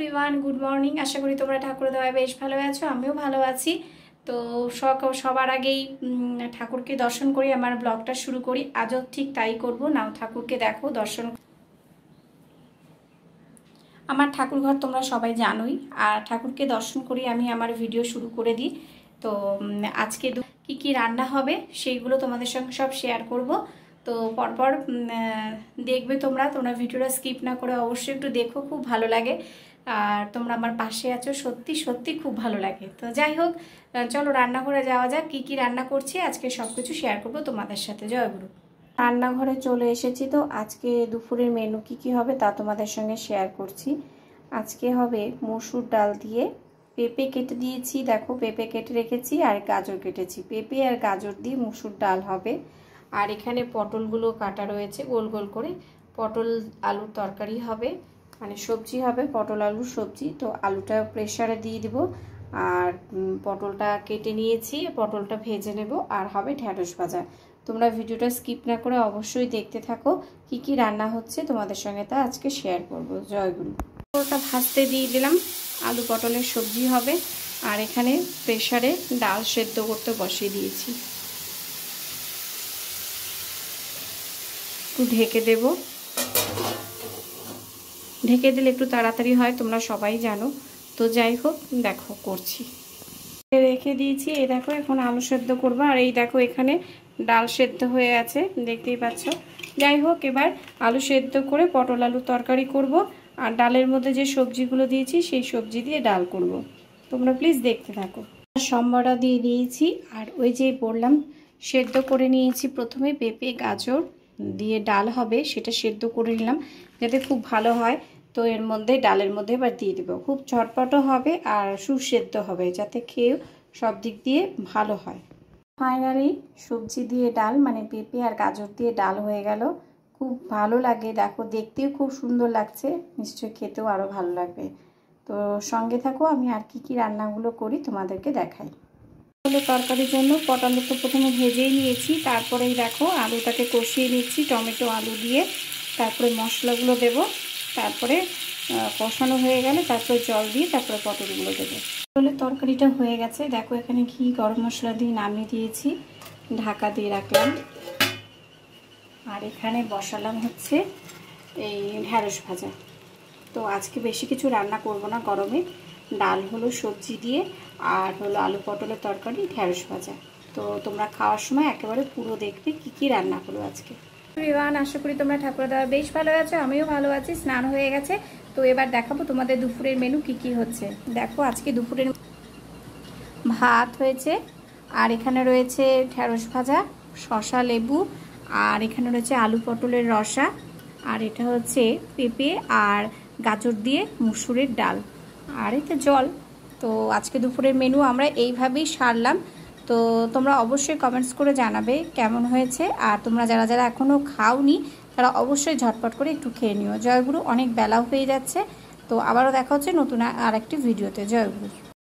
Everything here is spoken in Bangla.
Everyone, good morning. আশা করি তোমরা ঠাকুর দেওয়ায় বেশ ভালো আছো, আমিও ভালো আছি। তো সবার আগেই ঠাকুরকে দর্শন করি, আমার ব্লগটা শুরু করি। আজও ঠিক তাই করব। নাও ঠাকুরকে দেখো, দর্শন। আমার ঠাকুর ঘর তোমরা সবাই জানোই, আর ঠাকুরকে দর্শন করি আমি আমার ভিডিও শুরু করে দিই। তো আজকে কি কি রান্না হবে সেইগুলো তোমাদের সঙ্গে সব শেয়ার করব। তো পরপর দেখবে, তোমরা ভিডিওটা স্কিপ না করে অবশ্যই একটু দেখো, খুব ভালো লাগে। আর তোমরা আমার পাশে আছো, সত্যি সত্যি খুব ভালো লাগে। তো যাই হোক, চলো রান্নাঘরে যাওয়া যাক। কি কি রান্না করছি আজকে সব কিছু শেয়ার করবো তোমাদের সাথে। জয়গুরু। রান্নাঘরে চলে এসেছি। তো আজকে দুপুরের মেনু কি কি হবে তা তোমাদের সঙ্গে শেয়ার করছি। আজকে হবে মসুর ডাল দিয়ে, পেঁপে কেটে দিয়েছি, দেখো পেঁপে কেটে রেখেছি, আর গাজর কেটেছি। পেঁপে আর গাজর দিয়ে মসুর ডাল হবে। আর এখানে পটলগুলো কাটা রয়েছে গোল গোল করে, পটল আলুর তরকারি হবে, মানে সবজি হবে, পটল আলুর সবজি। তো আলুটা প্রেসারে দিয়ে দিব, আর পটলটা কেটে নিয়েছি, পটলটা ভেজে নেব, আর হবে ঢ্যাঁড়স ভাজা। তোমরা ভিডিওটা স্কিপ না করে অবশ্যই দেখতে থাকো। কি কি রান্না হচ্ছে তোমাদের সঙ্গে তা আজকে শেয়ার করব। জয়গুরু। পটলটা ভাজতে দিয়ে দিলাম, আলু পটলের সবজি হবে। আর এখানে প্রেসারে ডাল সেদ্ধ করতে বসিয়ে দিয়েছি। একটু ঢেকে দেব, ঢেকে দিলে একটু তাড়াতাড়ি হয়, তোমরা সবাই জানো। তো যাই হোক, দেখো করছি, রেখে দিয়েছি। এই দেখো এখন আলু সেদ্ধ করবো, আর এই দেখো এখানে ডাল সেদ্ধ হয়ে আছে, দেখতেই পাচ্ছ। যাই হোক, এবার আলু সেদ্ধ করে পটল আলু তরকারি করব, আর ডালের মধ্যে যে সবজিগুলো দিয়েছি সেই সবজি দিয়ে ডাল করব। তোমরা প্লিজ দেখতে থাকো। সম্বরা দিয়ে দিয়েছি, আর ওই যে বললাম সেদ্ধ করে নিয়েছি প্রথমে, পেঁপে গাজর দিয়ে ডাল হবে, সেটা সেদ্ধ করে নিলাম যাতে খুব ভালো হয়। তো এর মধ্যে ডালের মধ্যে এবার দিয়ে দেবো, খুব ঝটপটও হবে আর সুসেদ্ধ হবে, যাতে খেয়েও সব দিক দিয়ে ভালো হয়। ফাইনালি সবজি দিয়ে ডাল, মানে পেঁপে আর গাজর দিয়ে ডাল হয়ে গেল। খুব ভালো লাগে, দেখো দেখতেও খুব সুন্দর লাগছে, নিশ্চয়ই খেতেও আরও ভালো লাগবে। তো সঙ্গে থাকো, আমি আর কি কি রান্নাগুলো করি তোমাদেরকে দেখাই। তরকারির জন্য পটল তো প্রথমে ভেজেই নিয়েছি, তারপরেই দেখো আলুটাকে কষিয়ে নিচ্ছি টমেটো আলু দিয়ে, তারপরে মশলাগুলো দেব, তারপরে কষানো হয়ে গেলে তারপরে জল দিয়ে তারপরে পটলগুলো দেবো। পটলের তরকারিটা হয়ে গেছে, দেখো এখানে ঘি গরম মশলা দিয়ে নামিয়ে দিয়েছি, ঢাকা দিয়ে রাখলাম। আর এখানে বসালাম হচ্ছে এই ঢ্যাঁড়স ভাজা। তো আজকে বেশি কিছু রান্না করব না গরমে, ডাল হলো সবজি দিয়ে, আর হলো আলু পটলের তরকারি, ঢ্যাঁড়স ভাজা। তো তোমরা খাওয়ার সময় একেবারে পুরো দেখবে কি কি রান্না হলো আজকে। এভরিওয়ান, আশা করি তোমরা ঠাকুর দেওয়া বেশ ভালো আছো, আমিও ভালো আছি। স্নান হয়ে গেছে, তো এবার দেখাবো তোমাদের দুপুরের মেনু কি কি হচ্ছে। দেখো আজকে দুপুরের ভাত হয়েছে, আর এখানে রয়েছে ঢ্যাঁড়স ভাজা, শসা লেবু, আর এখানে রয়েছে আলু পটলের রসা, আর এটা হচ্ছে পেঁপে আর গাজর দিয়ে মুসুরের ডাল, আর এতে জল। তো আজকে দুপুরের মেনু আমরা এইভাবেই সারলাম। তো তোমরা অবশ্যই কমেন্টস করে জানাবে কেমন হয়েছে, আর তোমরা যারা যারা এখনও খাওনি তারা অবশ্যই ঝটপট করে একটু খেয়ে নিও। জয়গুরু। অনেক বেলাও হয়ে যাচ্ছে, তো আবারও দেখা হচ্ছে নতুন আর একটি ভিডিওতে। জয়গুরু।